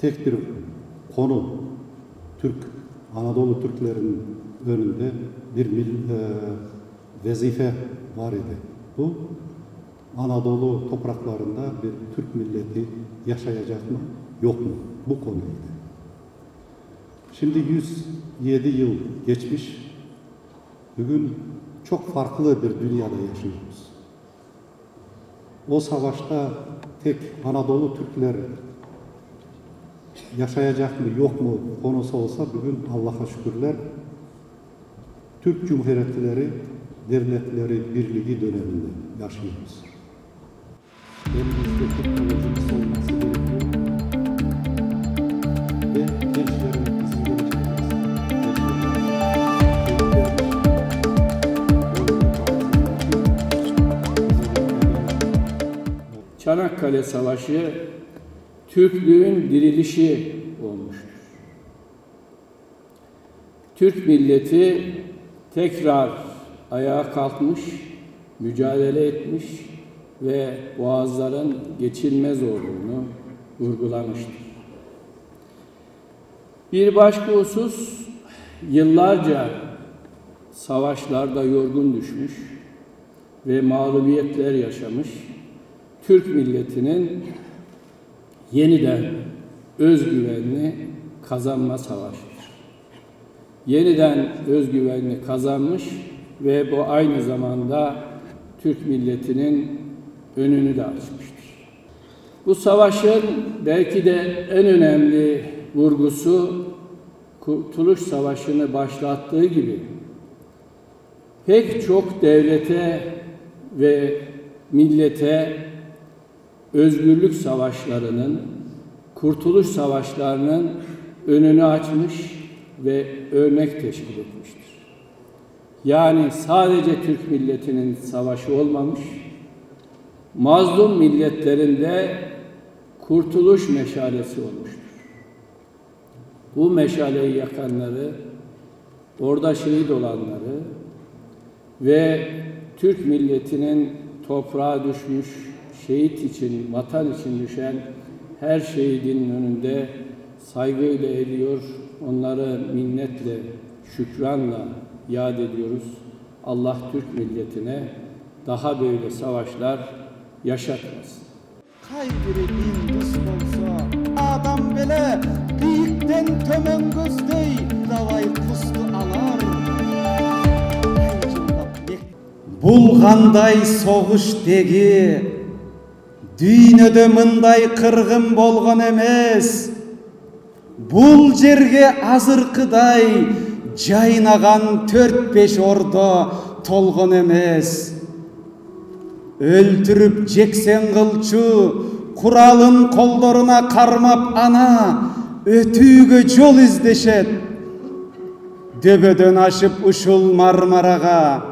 tek bir konu Türk, Anadolu Türklerinin önünde bir vazife var idi. Bu Anadolu topraklarında bir Türk milleti yaşayacak mı, yok mu? Bu konuydu. Şimdi 107 yıl geçmiş, bugün çok farklı bir dünyada yaşıyoruz. O savaşta tek Anadolu Türkler yaşayacak mı, yok mu konusu olsa bugün Allah'a şükürler Türk Cumhuriyetleri, devletleri birliği döneminde yaşıyoruz. Elimizde teknolojimiz olması gerekiyor ve gençlerin bizim geleceğimiz. Çanakkale Savaşı Türklüğün dirilişi olmuştur. Türk milleti tekrar ayağa kalkmış, mücadele etmiş ve boğazların geçilmez olduğunu vurgulamıştır. Bir başka husus, yıllarca savaşlarda yorgun düşmüş ve mağlubiyetler yaşamış Türk milletinin yeniden özgüvenini kazanma savaşıdır. Yeniden özgüvenini kazanmış ve bu aynı zamanda Türk milletinin önünü de açmıştır. Bu savaşın belki de en önemli vurgusu Kurtuluş Savaşı'nı başlattığı gibi pek çok devlete ve millete özgürlük savaşlarının, kurtuluş savaşlarının önünü açmış ve örnek teşkil etmiştir. Yani sadece Türk milletinin savaşı olmamış, mazlum milletlerin de kurtuluş meşalesi olmuştur. Bu meşaleyi yakanları, orada şehit olanları ve Türk milletinin toprağa düşmüş, şehit için, vatan için düşen her şehidin önünde saygıyla eğiliyor, onları minnetle, şükranla yad ediyoruz. Allah Türk milletine daha böyle savaşlar yaşatmasın. Kaybiri indus olsa, adam bile büyükten tömen gözdey, davay kustu alar. Bulganday soğuş degi, düynödö mындай kırgın bolgon emes. Bul jerge azırkıday jaynagan 4-5 ordo tolgon emes. Öldürüp jeksen kılçu, kuralın kollarına karmap ana, ötüge jol izdeşet. Döbödön aşıp uşul Marmaraga,